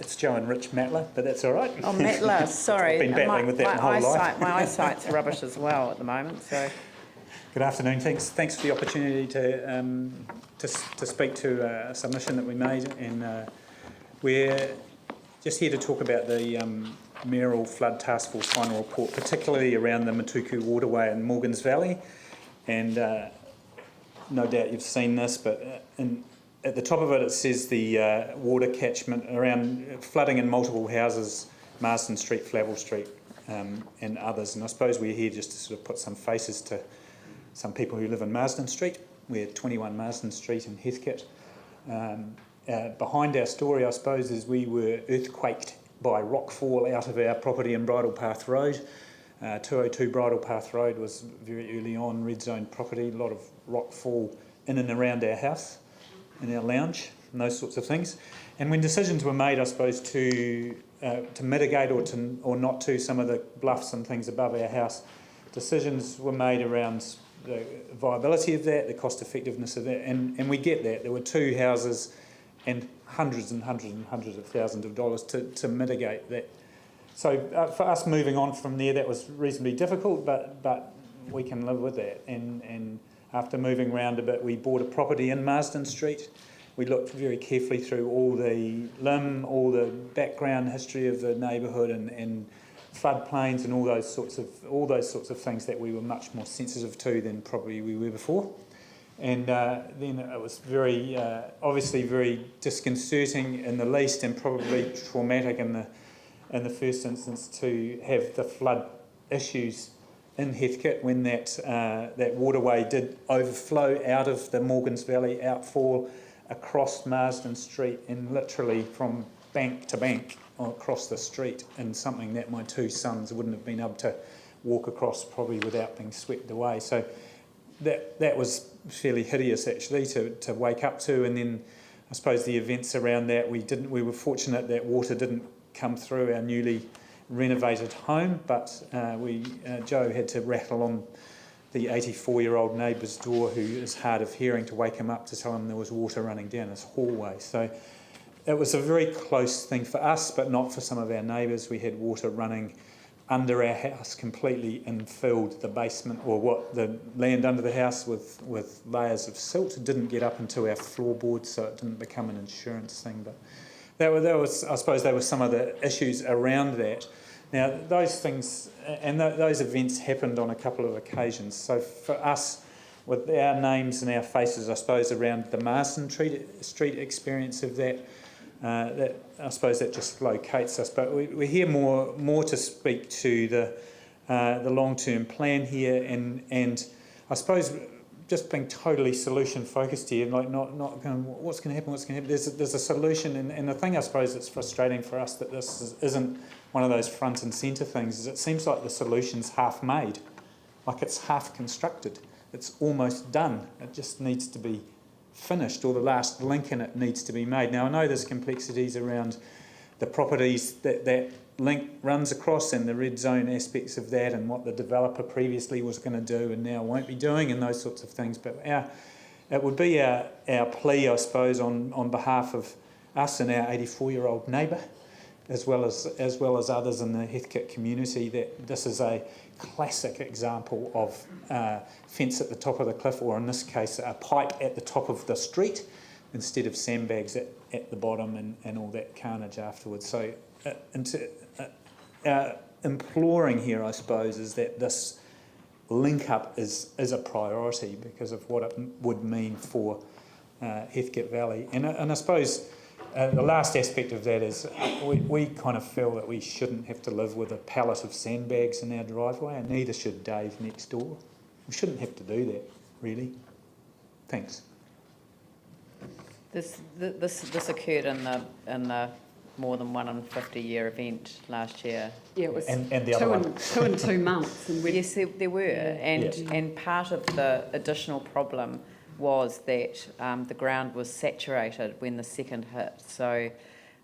It's Joe and Rich Matla, but that's all right. Oh, Matla, sorry. I've been battling with that my whole life. My eyesight's rubbish as well at the moment, so... Good afternoon. Thanks for the opportunity to speak to a submission that we made, and we're just here to talk about the Mayoral Flood Task Force final report, particularly around the Matuku Waterway in Morgan's Valley. And no doubt you've seen this, but at the top of it says the water catchment around flooding in multiple houses, Marsden Street, Flavel Street, and others. And I suppose we're here just to sort of put some faces to some people who live in Marsden Street. We're 21 Marsden Street in Heathcote. Behind our story, I suppose, is we were earthquaked by rockfall out of our property in Bridle Path Road. 202 Bridle Path Road was very early on red zone property, a lot of rockfall in and around our house, in our lounge, and those sorts of things. And when decisions were made, I suppose, to mitigate or not to some of the bluffs and things above our house, decisions were made around the viability of that, the cost effectiveness of that, and we get that. There were two houses and hundreds and hundreds and hundreds of thousands of dollars to mitigate that. So for us moving on from there, that was reasonably difficult, but we can live with that. And after moving around a bit, we bought a property in Marsden Street. We looked very carefully through all the LIM, all the background history of the neighbourhood, and floodplains and all those sorts of things that we were much more sensitive to than probably we were before. And then it was very obviously very disconcerting in the least, and probably traumatic in the first instance, to have the flood issues in Heathcote when that waterway did overflow out of the Morgan's Valley outfall across Marsden Street, and literally from bank to bank across the street, in something that my two sons wouldn't have been able to walk across probably without being swept away. So that was fairly hideous actually to wake up to. And then I suppose the events around that, we were fortunate that water didn't come through our newly renovated home, but Joe had to rattle on the 84-year-old neighbour's door, who is hard of hearing, to wake him up to tell him there was water running down his hallway. So it was a very close thing for us, but not for some of our neighbours. We had water running under our house completely, and filled the basement, or the land under the house, with layers of silt. It didn't get up into our floorboards, so it didn't become an insurance thing. But that was, I suppose, they were some of the issues around that. Now, those things and those events happened on a couple of occasions. So for us, with our names and our faces, I suppose, around the Marsden Street experience of that, I suppose that just locates us. But we're here more to speak to the long-term plan here, and I suppose just being totally solution focused here, like not going, what's going to happen. There's a solution, and the thing I suppose that's frustrating for us, that this isn't one of those front and centre things, is it seems like the solution's half made, like it's half constructed, it's almost done, it just needs to be finished, or the last link in it needs to be made. Now I know there's complexities around the properties that link runs across, and the red zone aspects of that, and what the developer previously was going to do and now won't be doing, and those sorts of things. But it would be our plea, I suppose, on behalf of us and our 84-year-old neighbour, as well as others in the Heathcote community, that this is a classic example of fence at the top of the cliff, or in this case a pipe at the top of the street, instead of sandbags at the bottom, and all that carnage afterwards. So imploring here, I suppose, is that this link up is a priority because of what it would mean for Heathcote Valley. And I suppose the last aspect of that is we kind of feel that we shouldn't have to live with a pallet of sandbags in our driveway, and neither should Dave next door. We shouldn't have to do that, really. Thanks. This occurred in the more than 150-year event last year. Yeah, it was and the other one. 2 and 2 months. And yes, there were, and part of the additional problem was that the ground was saturated when the second hit. So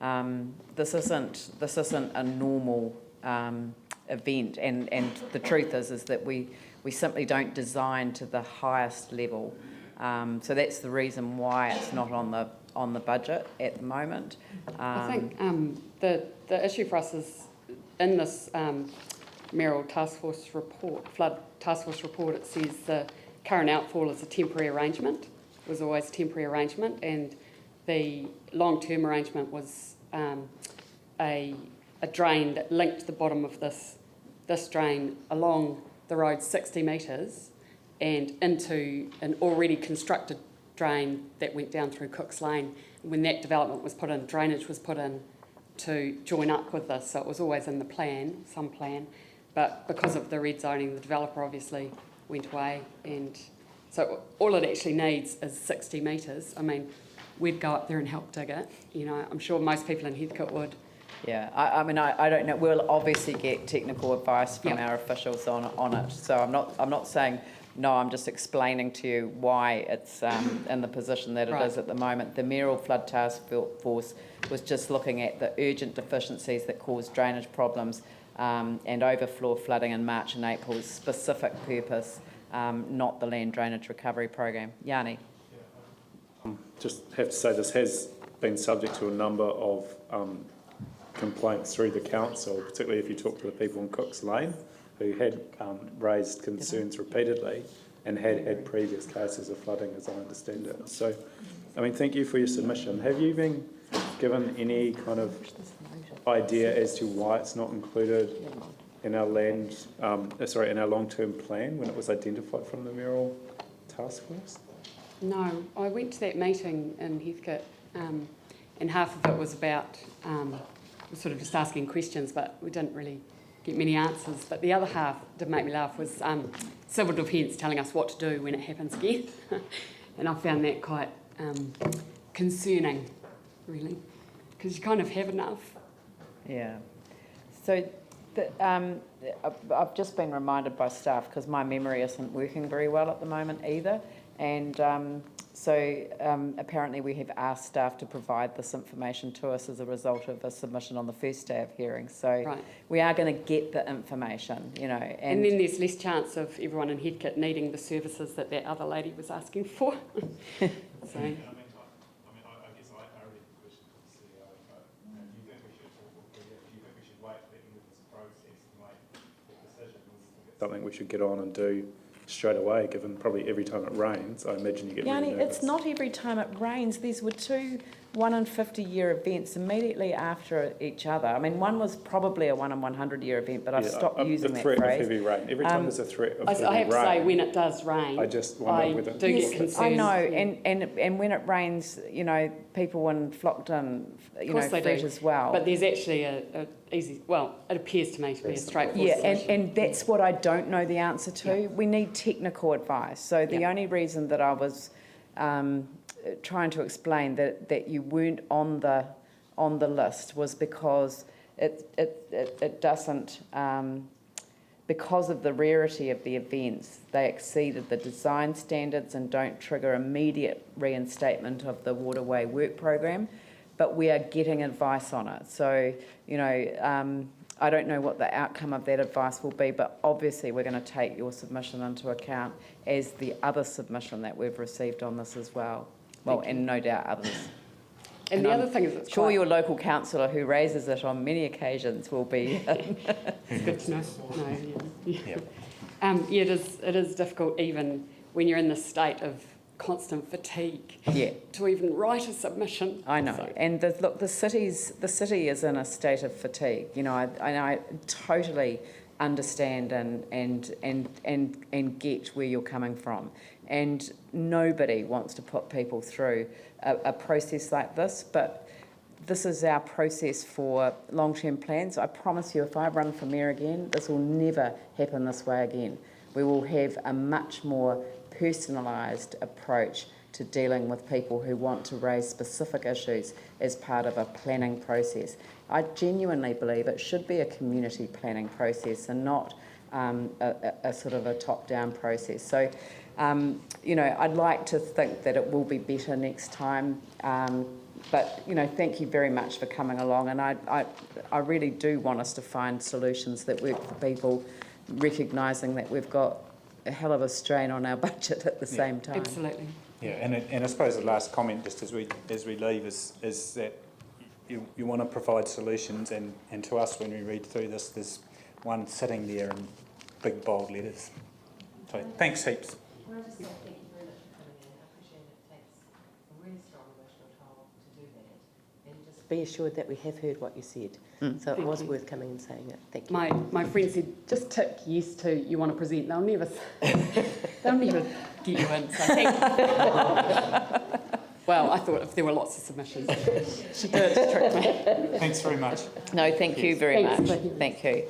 this isn't a normal event, and the truth is that we simply don't design to the highest level. So that's the reason why it's not on on the budget at the moment. I think the issue for us is in this Mayoral Task Force report, Flood Task Force report, it says the current outfall is a temporary arrangement. It was always a temporary arrangement, and the long-term arrangement was a drain that linked the bottom of this drain along the road 60 metres and into an already constructed drain that went down through Cook's Lane. When that development was put in, drainage was put in to join up with this, so it was always in the plan, some plan, but because of the red zoning, the developer obviously went away, and so all it actually needs is 60 metres. I mean, we'd go up there and help dig it, you know, I'm sure most people in Heathcote would. Yeah, I mean, I don't know. We'll obviously get technical advice from our officials on it. So I'm not saying no. I'm just explaining to you why it's in the position that it is at the moment. The Mayoral Flood Task Force was just looking at the urgent deficiencies that cause drainage problems and overflow flooding in March and April's specific purpose, not the land drainage recovery program. Yanni. Just have to say this has been subject to a number of complaints through the council, particularly if you talk to the people in Cook's Lane who had raised concerns repeatedly and had previous cases of flooding, as I understand it. So, I mean, thank you for your submission. Have you been given any kind of idea as to why it's not included in our in our long-term plan when it was identified from the Mayoral Task Force? No, I went to that meeting in Heathcote, and half of it was about sort of just asking questions, but we didn't really get many answers. But the other half did make me laugh was civil defence telling us what to do when it happens again. And I found that quite concerning, really, because you kind of have enough. Yeah. So I've just been reminded by staff, because my memory isn't working very well at the moment either, and apparently we have asked staff to provide this information to us as a result of a submission on the first day of hearing. So we are going to get the information, you know. And then there's less chance of everyone in Heathcote needing the services that other lady was asking for. So. I guess I read the question to the CEO, but do you think we should wait for the end of this process and make the decision? Something we should get on and do straight away, given probably every time it rains, I imagine you get Yanni, really nervous. It's not every time it rains. These were two 1 in 50-year events immediately after each other. I mean, one was probably a 1 in 100-year event, but I've stopped using that phrase. The threat of heavy rain. Every time there's a threat of heavy rain. I have to say, when it does rain, I just wonder whether... do get concerned. I know, and when it rains, you know, people in Flockton, you know, fret as well. But there's actually a easy, well, it appears to me to be a straightforward solution. And that's what I don't know the answer to. Yeah. We need technical advice. So the only reason that I was trying to explain that you weren't on the list was because it doesn't, because of the rarity of the events, they exceeded the design standards and don't trigger immediate reinstatement of the waterway work program. But we are getting advice on it. So, you know, I don't know what the outcome of that advice will be, but obviously we're going to take your submission into account as the other submission that we've received on this as well. Well, and no doubt others. And the other thing is, it's sure your local councillor who raises it on many occasions will be. It's good to know. It is difficult even when you're in this state of constant fatigue to even write a submission. I know, so. And the city is in a state of fatigue. You know, I totally understand and get where you're coming from, and nobody wants to put people through a process like this, but this is our process for long-term plans. I promise you, if I run for mayor again, this will never happen this way again. We will have a much more personalised approach to dealing with people who want to raise specific issues as part of a planning process. I genuinely believe it should be a community planning process and not a sort of a top-down process. So, you know, I'd like to think that it will be better next time, but, you know, thank you very much for coming along, and I really do want us to find solutions that work for people, recognising that we've got a hell of a strain on our budget at the same time. Absolutely. Yeah, and I suppose the last comment, just as we leave, is that you want to provide solutions, and to us when we read through this, there's one sitting there in big bold letters. So thanks heaps. Can I just say thank you very much for coming in? I appreciate it. It takes a really strong emotional toll to do that. And just be assured that we have heard what you said. So it Thank was you. worth coming and saying it. Thank you. My friend said, just tick yes to you want to present. They'll never get you in. So thank you. Well, I thought if there were lots of submissions, she did trick me. Thanks very much. No, thank you very Thanks, much. Vicky. Thank you.